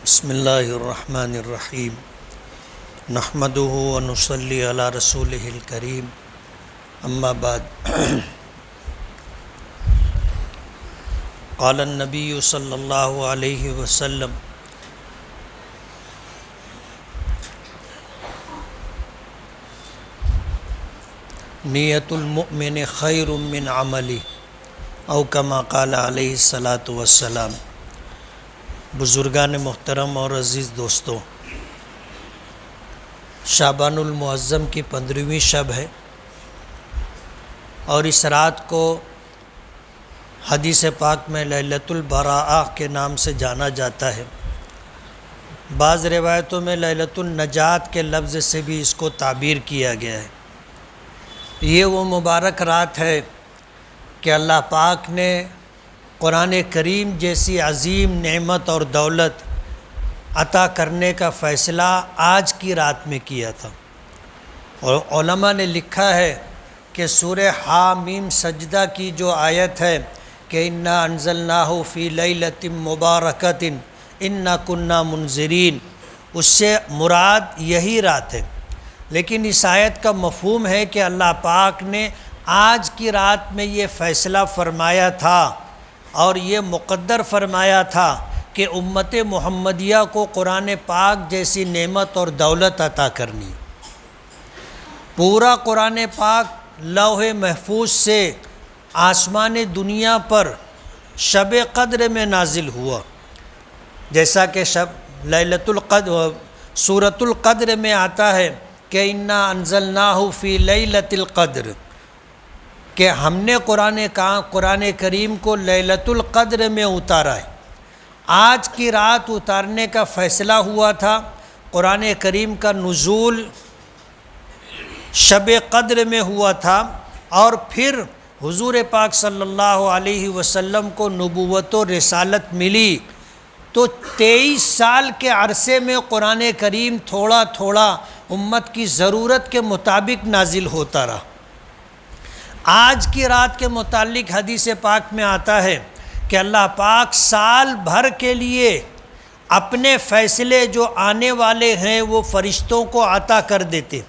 بسم اللہ الرحمن الرحیم نحمده ونصلی علی رسولہ الکریم اما بعد قال النبی صلی اللہ علیہ وسلم نیت المؤمن خیر من عملی او کما قال علیہ الصلاۃ والسلام۔ بزرگان محترم اور عزیز دوستوں، شعبان المعظم کی 15ویں شب ہے اور اس رات کو حدیث پاک میں لیلۃ البراءہ کے نام سے جانا جاتا ہے۔ بعض روایتوں میں لیلۃ النجات کے لفظ سے بھی اس کو تعبیر کیا گیا ہے۔ یہ وہ مبارک رات ہے کہ اللہ پاک نے قرآن کریم جیسی عظیم نعمت اور دولت عطا کرنے کا فیصلہ آج کی رات میں کیا تھا، اور علماء نے لکھا ہے کہ سورہ حامیم سجدہ کی جو آیت ہے کہ انا انزلناہ فی لیلۃ مبارکۃ انا کنا منذرین، اس سے مراد یہی رات ہے۔ لیکن اس آیت کا مفہوم ہے کہ اللہ پاک نے آج کی رات میں یہ فیصلہ فرمایا تھا اور یہ مقدر فرمایا تھا کہ امت محمدیہ کو قرآن پاک جیسی نعمت اور دولت عطا کرنی۔ پورا قرآن پاک لوح محفوظ سے آسمان دنیا پر شب قدر میں نازل ہوا، جیسا کہ لیلۃ القدر سورۃ القدر میں آتا ہے کہ انا انزلناہ فی لیلۃ القدر، کہ ہم نے قرآن کریم کو لیلۃ القدر میں اتارا ہے۔ آج کی رات اتارنے کا فیصلہ ہوا تھا۔ قرآن کریم کا نزول شب قدر میں ہوا تھا، اور پھر حضور پاک صلی اللہ علیہ وسلم کو نبوت و رسالت ملی، تو 23 سال کے عرصے میں قرآن کریم تھوڑا تھوڑا امت کی ضرورت کے مطابق نازل ہوتا رہا۔ آج کی رات کے متعلق حدیث پاک میں آتا ہے کہ اللہ پاک سال بھر کے لیے اپنے فیصلے جو آنے والے ہیں وہ فرشتوں کو عطا کر دیتے۔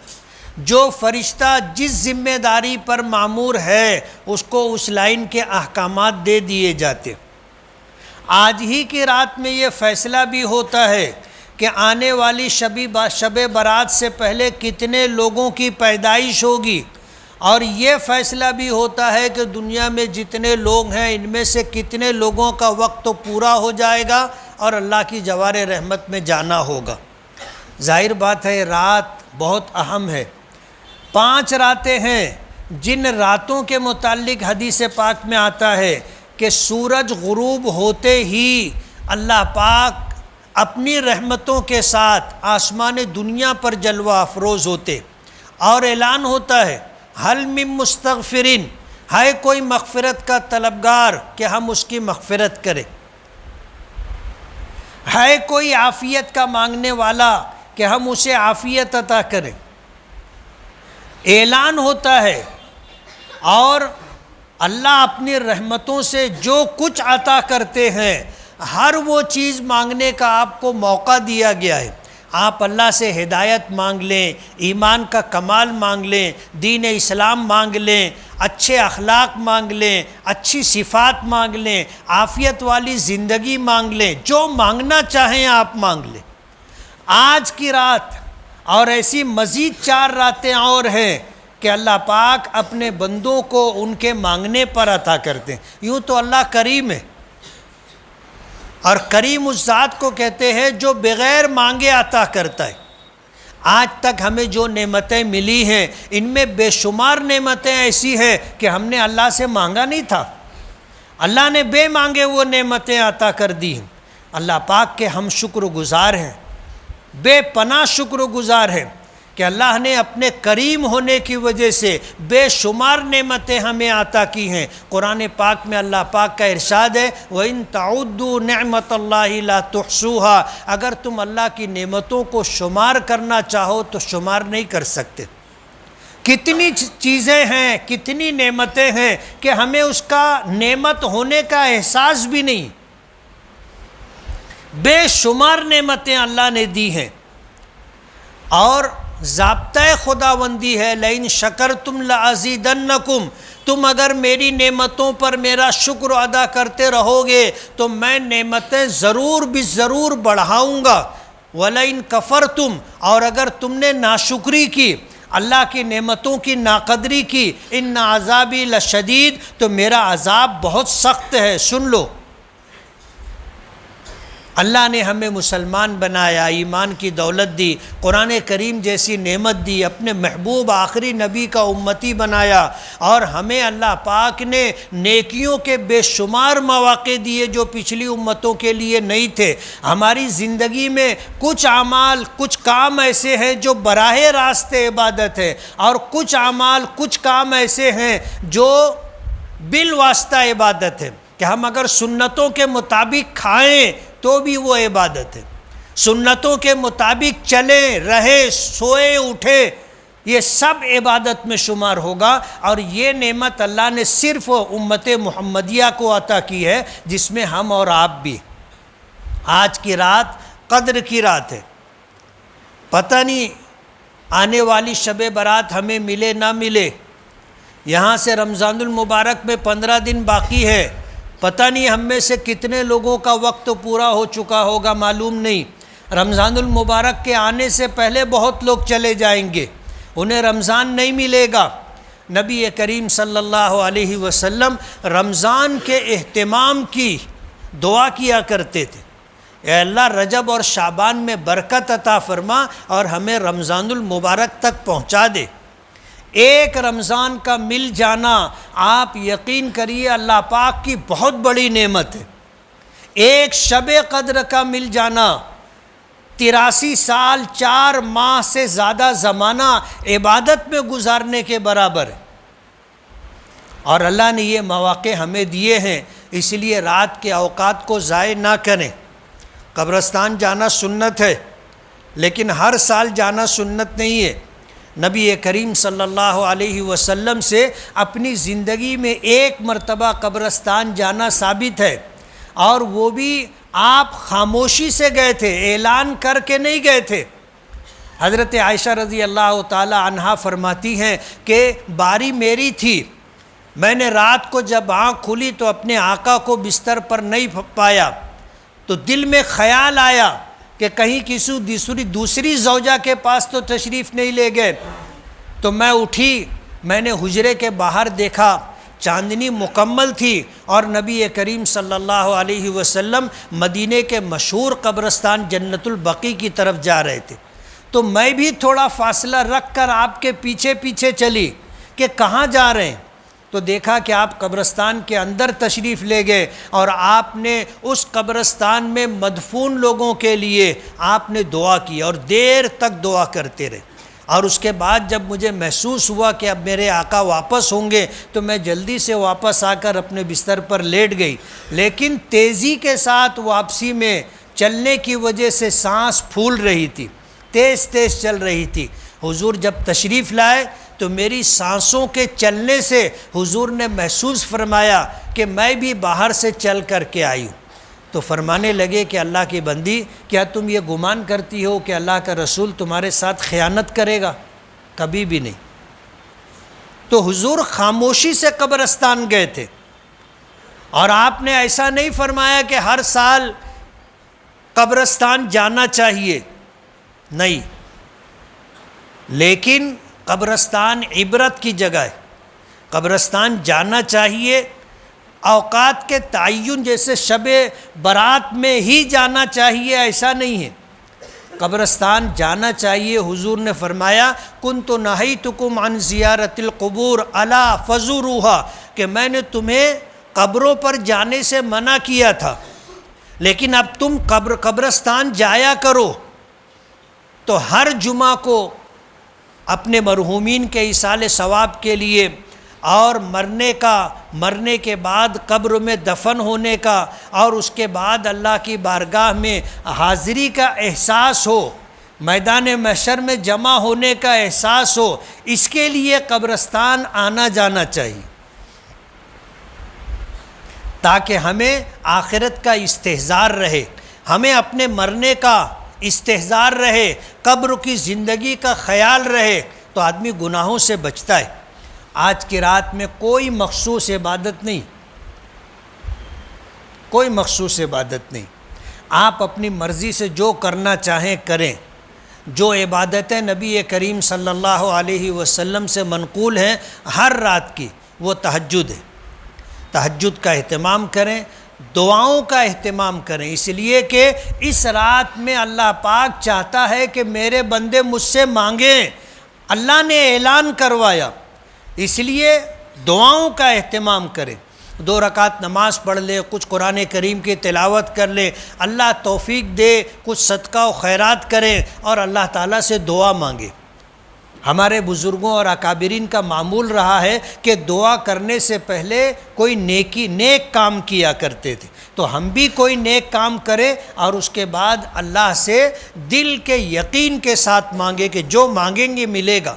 جو فرشتہ جس ذمہ داری پر مامور ہے اس کو اس لائن کے احکامات دے دیے جاتے۔ آج ہی کی رات میں یہ فیصلہ بھی ہوتا ہے کہ آنے والی شب برات سے پہلے کتنے لوگوں کی پیدائش ہوگی، اور یہ فیصلہ بھی ہوتا ہے کہ دنیا میں جتنے لوگ ہیں ان میں سے کتنے لوگوں کا وقت تو پورا ہو جائے گا اور اللہ کی جوار رحمت میں جانا ہوگا۔ ظاہر بات ہے رات بہت اہم ہے۔ 5 راتیں ہیں جن راتوں کے متعلق حدیث پاک میں آتا ہے کہ سورج غروب ہوتے ہی اللہ پاک اپنی رحمتوں کے ساتھ آسمان دنیا پر جلوہ افروز ہوتے، اور اعلان ہوتا ہے حل من مستغفرین، ہے کوئی مغفرت کا طلبگار کہ ہم اس کی مغفرت کریں، ہے کوئی عافیت کا مانگنے والا کہ ہم اسے عافیت عطا کریں۔ اعلان ہوتا ہے، اور اللہ اپنی رحمتوں سے جو کچھ عطا کرتے ہیں ہر وہ چیز مانگنے کا آپ کو موقع دیا گیا ہے۔ آپ اللہ سے ہدایت مانگ لیں، ایمان کا کمال مانگ لیں، دین اسلام مانگ لیں، اچھے اخلاق مانگ لیں، اچھی صفات مانگ لیں، عافیت والی زندگی مانگ لیں، جو مانگنا چاہیں آپ مانگ لیں۔ آج کی رات اور ایسی مزید 4 راتیں اور ہیں کہ اللہ پاک اپنے بندوں کو ان کے مانگنے پر عطا کرتے ہیں۔ یوں تو اللہ کریم ہے، اور کریم اس ذات کو کہتے ہیں جو بغیر مانگے عطا کرتا ہے۔ آج تک ہمیں جو نعمتیں ملی ہیں ان میں بے شمار نعمتیں ایسی ہیں کہ ہم نے اللہ سے مانگا نہیں تھا، اللہ نے بے مانگے وہ نعمتیں عطا کر دی ہیں۔ اللہ پاک کے ہم شکر گزار ہیں، بے پناہ شکر گزار ہیں کہ اللہ نے اپنے کریم ہونے کی وجہ سے بے شمار نعمتیں ہمیں عطا کی ہیں۔ قرآن پاک میں اللہ پاک کا ارشاد ہے وَإِن تَعُدُّوا نِعْمَةَ اللَّهِ لَا تُحْصُوهَا، اگر تم اللہ کی نعمتوں کو شمار کرنا چاہو تو شمار نہیں کر سکتے۔ کتنی چیزیں ہیں، کتنی نعمتیں ہیں کہ ہمیں اس کا نعمت ہونے کا احساس بھی نہیں۔ بے شمار نعمتیں اللہ نے دی ہیں، اور ضابطۂ خداوندی ہے لئن شکرتم لازیدنکم، تم اگر میری نعمتوں پر میرا شکر ادا کرتے رہو گے تو میں نعمتیں ضرور بھی ضرور بڑھاؤں گا، وَلَئِن کفرتم، اور اگر تم نے ناشکری کی، اللہ کی نعمتوں کی ناقدری کی، ان عذابی لشدید، تو میرا عذاب بہت سخت ہے، سن لو۔ اللہ نے ہمیں مسلمان بنایا، ایمان کی دولت دی، قرآن کریم جیسی نعمت دی، اپنے محبوب آخری نبی کا امتی بنایا، اور ہمیں اللہ پاک نے نیکیوں کے بے شمار مواقع دیے جو پچھلی امتوں کے لیے نہیں تھے۔ ہماری زندگی میں کچھ اعمال، کچھ کام ایسے ہیں جو براہ راست عبادت ہے، اور کچھ اعمال، کچھ کام ایسے ہیں جو بالواسطہ عبادت ہے، کہ ہم اگر سنتوں کے مطابق کھائیں تو بھی وہ عبادت ہے، سنتوں کے مطابق چلیں، رہیں، سوئے، اٹھے، یہ سب عبادت میں شمار ہوگا۔ اور یہ نعمت اللہ نے صرف امت محمدیہ کو عطا کی ہے، جس میں ہم اور آپ بھی۔ آج کی رات قدر کی رات ہے، پتہ نہیں آنے والی شب برات ہمیں ملے نہ ملے۔ یہاں سے رمضان المبارک میں 15 دن باقی ہے، پتہ نہیں ہم میں سے کتنے لوگوں کا وقت پورا ہو چکا ہوگا، معلوم نہیں۔ رمضان المبارک کے آنے سے پہلے بہت لوگ چلے جائیں گے، انہیں رمضان نہیں ملے گا۔ نبی کریم صلی اللہ علیہ وسلم رمضان کے اہتمام کی دعا کیا کرتے تھے، اے اللہ رجب اور شعبان میں برکت عطا فرما اور ہمیں رمضان المبارک تک پہنچا دے۔ ایک رمضان کا مل جانا، آپ یقین کریے اللہ پاک کی بہت بڑی نعمت ہے۔ ایک شب قدر کا مل جانا 83 سال 4 ماہ سے زیادہ زمانہ عبادت میں گزارنے کے برابر ہے، اور اللہ نے یہ مواقع ہمیں دیے ہیں، اس لیے رات کے اوقات کو ضائع نہ کریں۔ قبرستان جانا سنت ہے، لیکن ہر سال جانا سنت نہیں ہے۔ نبی کریم صلی اللہ علیہ وسلم سے اپنی زندگی میں ایک مرتبہ قبرستان جانا ثابت ہے، اور وہ بھی آپ خاموشی سے گئے تھے، اعلان کر کے نہیں گئے تھے۔ حضرت عائشہ رضی اللہ تعالی عنہا فرماتی ہیں کہ باری میری تھی، میں نے رات کو جب آنکھ کھلی تو اپنے آقا کو بستر پر نہیں پایا، تو دل میں خیال آیا کہ کہیں کسی دوسری زوجہ کے پاس تو تشریف نہیں لے گئے۔ تو میں اٹھی، میں نے حجرے کے باہر دیکھا، چاندنی مکمل تھی، اور نبی کریم صلی اللہ علیہ وسلم مدینے کے مشہور قبرستان جنت البقیع کی طرف جا رہے تھے۔ تو میں بھی تھوڑا فاصلہ رکھ کر آپ کے پیچھے پیچھے چلی کہ کہاں جا رہے ہیں، تو دیکھا کہ آپ قبرستان کے اندر تشریف لے گئے، اور آپ نے اس قبرستان میں مدفون لوگوں کے لیے آپ نے دعا کی، اور دیر تک دعا کرتے رہے۔ اور اس کے بعد جب مجھے محسوس ہوا کہ اب میرے آقا واپس ہوں گے، تو میں جلدی سے واپس آ کر اپنے بستر پر لیٹ گئی، لیکن تیزی کے ساتھ واپسی میں چلنے کی وجہ سے سانس پھول رہی تھی، تیز تیز چل رہی تھی۔ حضور جب تشریف لائے تو میری سانسوں کے چلنے سے حضور نے محسوس فرمایا کہ میں بھی باہر سے چل کر کے آئی ہوں۔ تو فرمانے لگے کہ اللہ کی بندی، کیا تم یہ گمان کرتی ہو کہ اللہ کا رسول تمہارے ساتھ خیانت کرے گا؟ کبھی بھی نہیں۔ تو حضور خاموشی سے قبرستان گئے تھے، اور آپ نے ایسا نہیں فرمایا کہ ہر سال قبرستان جانا چاہیے، نہیں، لیکن قبرستان عبرت کی جگہ ہے، قبرستان جانا چاہیے۔ اوقات کے تعین جیسے شب برات میں ہی جانا چاہیے ایسا نہیں ہے، قبرستان جانا چاہیے۔ حضور نے فرمایا کنت نہیتکم عن زیارت القبور الا فزوروها، کہ میں نے تمہیں قبروں پر جانے سے منع کیا تھا، لیکن اب تم قبرستان جایا کرو۔ تو ہر جمعہ کو اپنے مرحومین کے ایصال ثواب کے لیے، اور مرنے کے بعد قبر میں دفن ہونے کا، اور اس کے بعد اللہ کی بارگاہ میں حاضری کا احساس ہو، میدان محشر میں جمع ہونے کا احساس ہو، اس کے لیے قبرستان آنا جانا چاہیے، تاکہ ہمیں آخرت کا استحضار رہے، ہمیں اپنے مرنے کا استحضار رہے، قبر کی زندگی کا خیال رہے، تو آدمی گناہوں سے بچتا ہے۔ آج کی رات میں کوئی مخصوص عبادت نہیں، کوئی مخصوص عبادت نہیں، آپ اپنی مرضی سے جو کرنا چاہیں کریں۔ جو عبادتیں نبی کریم صلی اللہ علیہ وسلم سے منقول ہیں ہر رات کی، وہ تہجد ہے۔ تہجد کا اہتمام کریں، دعاؤں کا اہتمام کریں، اس لیے کہ اس رات میں اللہ پاک چاہتا ہے کہ میرے بندے مجھ سے مانگیں۔ اللہ نے اعلان کروایا، اس لیے دعاؤں کا اہتمام کریں۔ 2 رکعت نماز پڑھ لے، کچھ قرآن کریم کی تلاوت کر لے، اللہ توفیق دے، کچھ صدقہ و خیرات کریں اور اللہ تعالیٰ سے دعا مانگے۔ ہمارے بزرگوں اور اکابرین کا معمول رہا ہے کہ دعا کرنے سے پہلے کوئی نیک کام کیا کرتے تھے، تو ہم بھی کوئی نیک کام کریں اور اس کے بعد اللہ سے دل کے یقین کے ساتھ مانگے کہ جو مانگیں گے ملے گا۔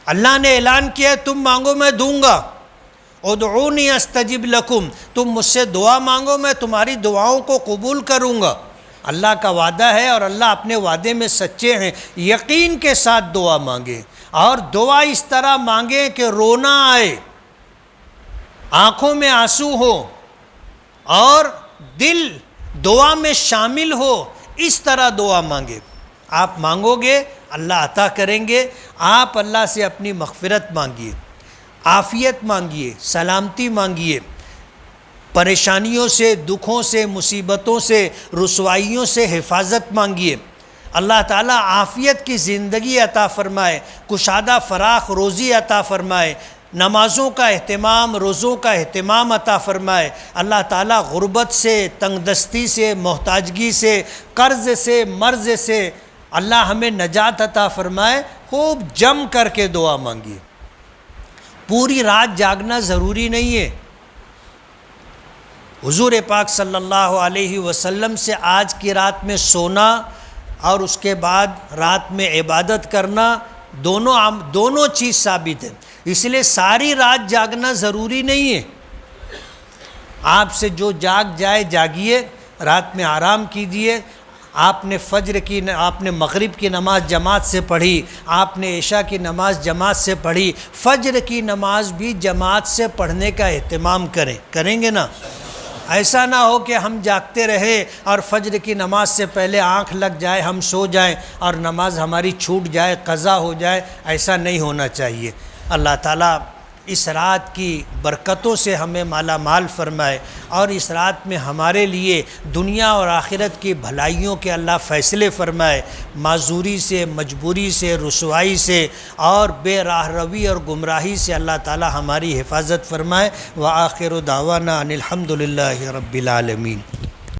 اللہ نے اعلان کیا تم مانگو میں دوں گا، ادعونی استجب لکم، تم مجھ سے دعا مانگو میں تمہاری دعاؤں کو قبول کروں گا۔ اللہ کا وعدہ ہے اور اللہ اپنے وعدے میں سچے ہیں۔ یقین کے ساتھ دعا مانگیں، اور دعا اس طرح مانگیں کہ رونا آئے، آنکھوں میں آنسو ہو اور دل دعا میں شامل ہو، اس طرح دعا مانگے۔ آپ مانگو گے اللہ عطا کریں گے۔ آپ اللہ سے اپنی مغفرت مانگیے، عافیت مانگیے، سلامتی مانگیے، پریشانیوں سے، دکھوں سے، مصیبتوں سے، رسوائیوں سے حفاظت مانگیے۔ اللہ تعالیٰ عافیت کی زندگی عطا فرمائے، کشادہ فراخ روزی عطا فرمائے، نمازوں کا اہتمام، روزوں کا اہتمام عطا فرمائے۔ اللہ تعالیٰ غربت سے، تنگ دستی سے، محتاجگی سے، قرض سے، مرض سے اللہ ہمیں نجات عطا فرمائے۔ خوب جم کر کے دعا مانگیے۔ پوری رات جاگنا ضروری نہیں ہے۔ حضور پاک صلی اللہ علیہ وسلم سے آج کی رات میں سونا اور اس کے بعد رات میں عبادت کرنا دونوں چیز ثابت ہے، اس لیے ساری رات جاگنا ضروری نہیں ہے۔ آپ سے جو جاگ جائے جاگیے، رات میں آرام کیجیے۔ آپ نے مغرب کی نماز جماعت سے پڑھی، آپ نے عشاء کی نماز جماعت سے پڑھی، فجر کی نماز بھی جماعت سے پڑھنے کا اہتمام کریں گے نا؟ ایسا نہ ہو کہ ہم جاگتے رہے اور فجر کی نماز سے پہلے آنکھ لگ جائے، ہم سو جائیں اور نماز ہماری چھوٹ جائے، قضا ہو جائے۔ ایسا نہیں ہونا چاہیے۔ اللہ تعالیٰ اس رات کی برکتوں سے ہمیں مالا مال فرمائے، اور اس رات میں ہمارے لیے دنیا اور آخرت کی بھلائیوں کے اللہ فیصلے فرمائے، معذوری سے، مجبوری سے، رسوائی سے اور بے راہ روی اور گمراہی سے اللہ تعالی ہماری حفاظت فرمائے۔ وآخر دعوانا ان الحمد للہ رب العالمین۔